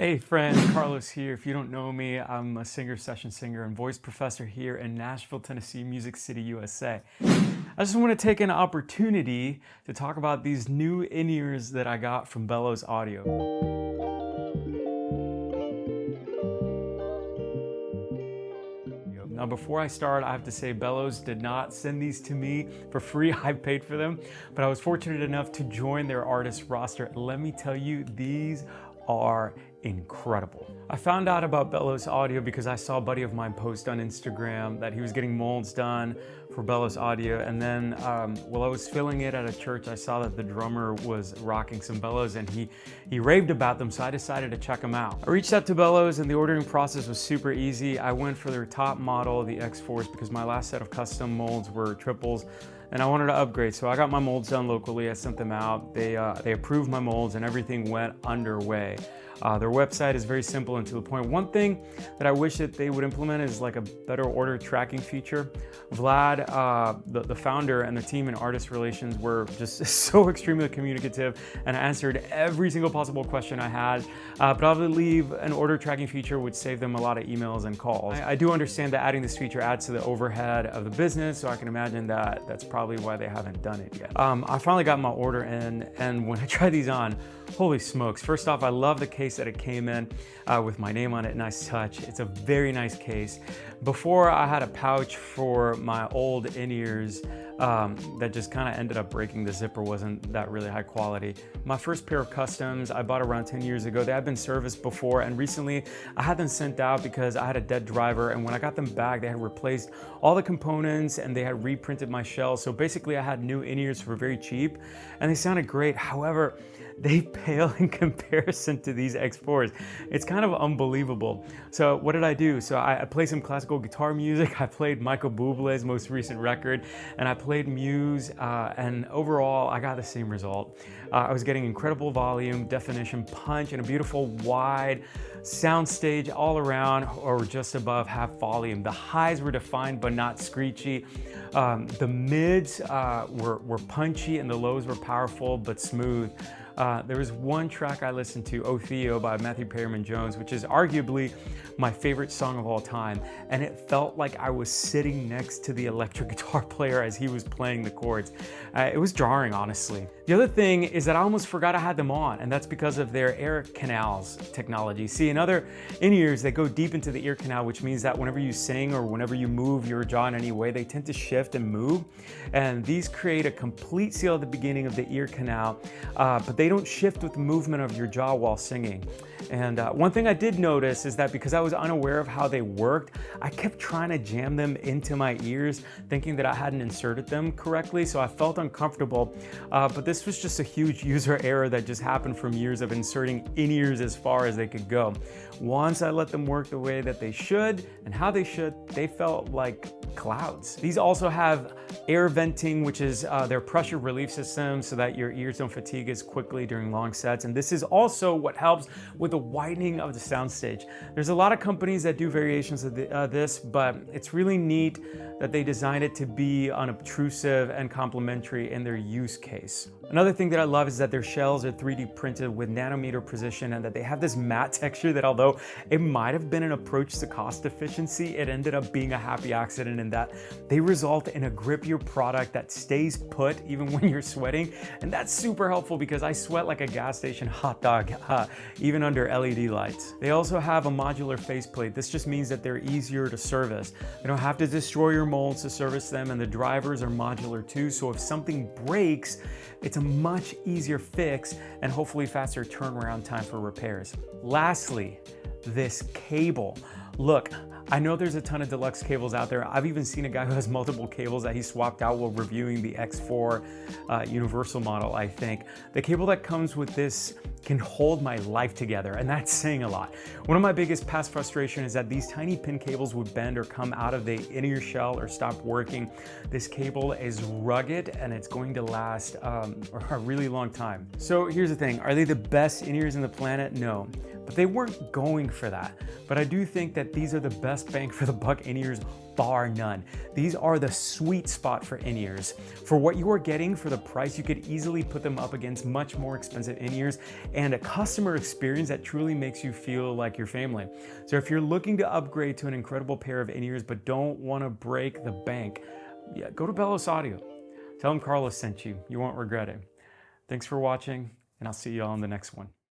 Hey friends, Carlos here. If you don't know me, I'm a session singer and voice professor here in Nashville, Tennessee, Music City, USA. I just want to take an opportunity to talk about these new in-ears that I got from Bellos Audio. Now, before I start, I have to say Bellos did not send these to me for free. I paid for them, but I was fortunate enough to join their artist roster. Let me tell you, these are incredible. I found out about Bellos Audio because I saw a buddy of mine post on Instagram that he was getting molds done for Bellos Audio, and then while I was filling it at a church, I saw that the drummer was rocking some Bellos and he raved about them, so I decided to check them out. I reached out to Bellos and the ordering process was super easy. I went for their top model, the X4s, because my last set of custom molds were triples and I wanted to upgrade, so I got my molds done locally. I sent them out. They approved my molds and everything went underway. Their website is very simple and to the point. One thing that I wish that they would implement is like a better order tracking feature. Vlad, the founder, and the team in artist relations were just so extremely communicative and answered every single possible question I had. But I believe an order tracking feature would save them a lot of emails and calls. I do understand that adding this feature adds to the overhead of the business, so I can imagine that that's probably why they haven't done it yet. I finally got my order in, and when I tried these on, holy smokes. First off, I love the case that it came in with my name on it, nice touch. It's a very nice case. Before, I had a pouch for my old in-ears that just kind of ended up breaking. The zipper wasn't that really high quality. My first pair of customs I bought around 10 years ago. They had been serviced before, and recently I had them sent out because I had a dead driver, and when I got them back, they had replaced all the components and they had reprinted my shells. So basically I had new in-ears for very cheap and they sounded great. However, they pale in comparison to these X4s. It's kind of unbelievable. So what did I do? So I played some classical guitar music. I played Michael Bublé's most recent record, and I played Muse, and overall I got the same result. I was getting incredible volume, definition, punch, and a beautiful wide soundstage all around, or just above half volume. The highs were defined but not screechy. The mids were punchy, and the lows were powerful but smooth. There was one track I listened to, "O Theo" by Matthew Perryman Jones, which is arguably my favorite song of all time, and it felt like I was sitting next to the electric guitar player as he was playing the chords. It was jarring, honestly. The other thing is that I almost forgot I had them on, and that's because of their ear canals technology. See, in other in-ears, they go deep into the ear canal, which means that whenever you sing or whenever you move your jaw in any way, they tend to shift and move, and these create a complete seal at the beginning of the ear canal, but they don't shift with the movement of your jaw while singing. And one thing I did notice is that because I was unaware of how they worked, I kept trying to jam them into my ears, thinking that I hadn't inserted them correctly, so I felt uncomfortable. But this was just a huge user error that just happened from years of inserting in-ears as far as they could go. Once I let them work the way that they should and how they should, they felt like clouds. These also have air venting, which is their pressure relief system, so that your ears don't fatigue as quickly during long sets. And this is also what helps with the widening of the soundstage. There's a lot of companies that do variations of this, but it's really neat that they designed it to be unobtrusive and complementary in their use case. Another thing that I love is that their shells are 3D printed with nanometer precision, and that they have this matte texture that, although it might have been an approach to cost efficiency, it ended up being a happy accident in that they result in a grippier product that stays put even when you're sweating. And that's super helpful because I sweat like a gas station hot dog, even under LED lights. They also have a modular faceplate. This just means that they're easier to service. You don't have to destroy your molds to service them, and the drivers are modular too, so if something breaks, it's a much easier fix and hopefully faster turnaround time for repairs. Lastly, this cable. Look, I know there's a ton of deluxe cables out there. I've even seen a guy who has multiple cables that he swapped out while reviewing the X4 universal model, I think. The cable that comes with this can hold my life together, and that's saying a lot. One of my biggest past frustration is that these tiny pin cables would bend or come out of the in-ear shell or stop working. This cable is rugged and it's going to last a really long time. So here's the thing, are they the best in-ears in the planet? No, but they weren't going for that. But I do think that these are the best best bang for the buck in-ears, bar none. These are the sweet spot for in-ears. For what you are getting for the price, you could easily put them up against much more expensive in-ears and a customer experience that truly makes you feel like your family. So if you're looking to upgrade to an incredible pair of in-ears but don't want to break the bank, go to Bellos Audio. Tell them Carlos sent you. You won't regret it. Thanks for watching, and I'll see you all on the next one.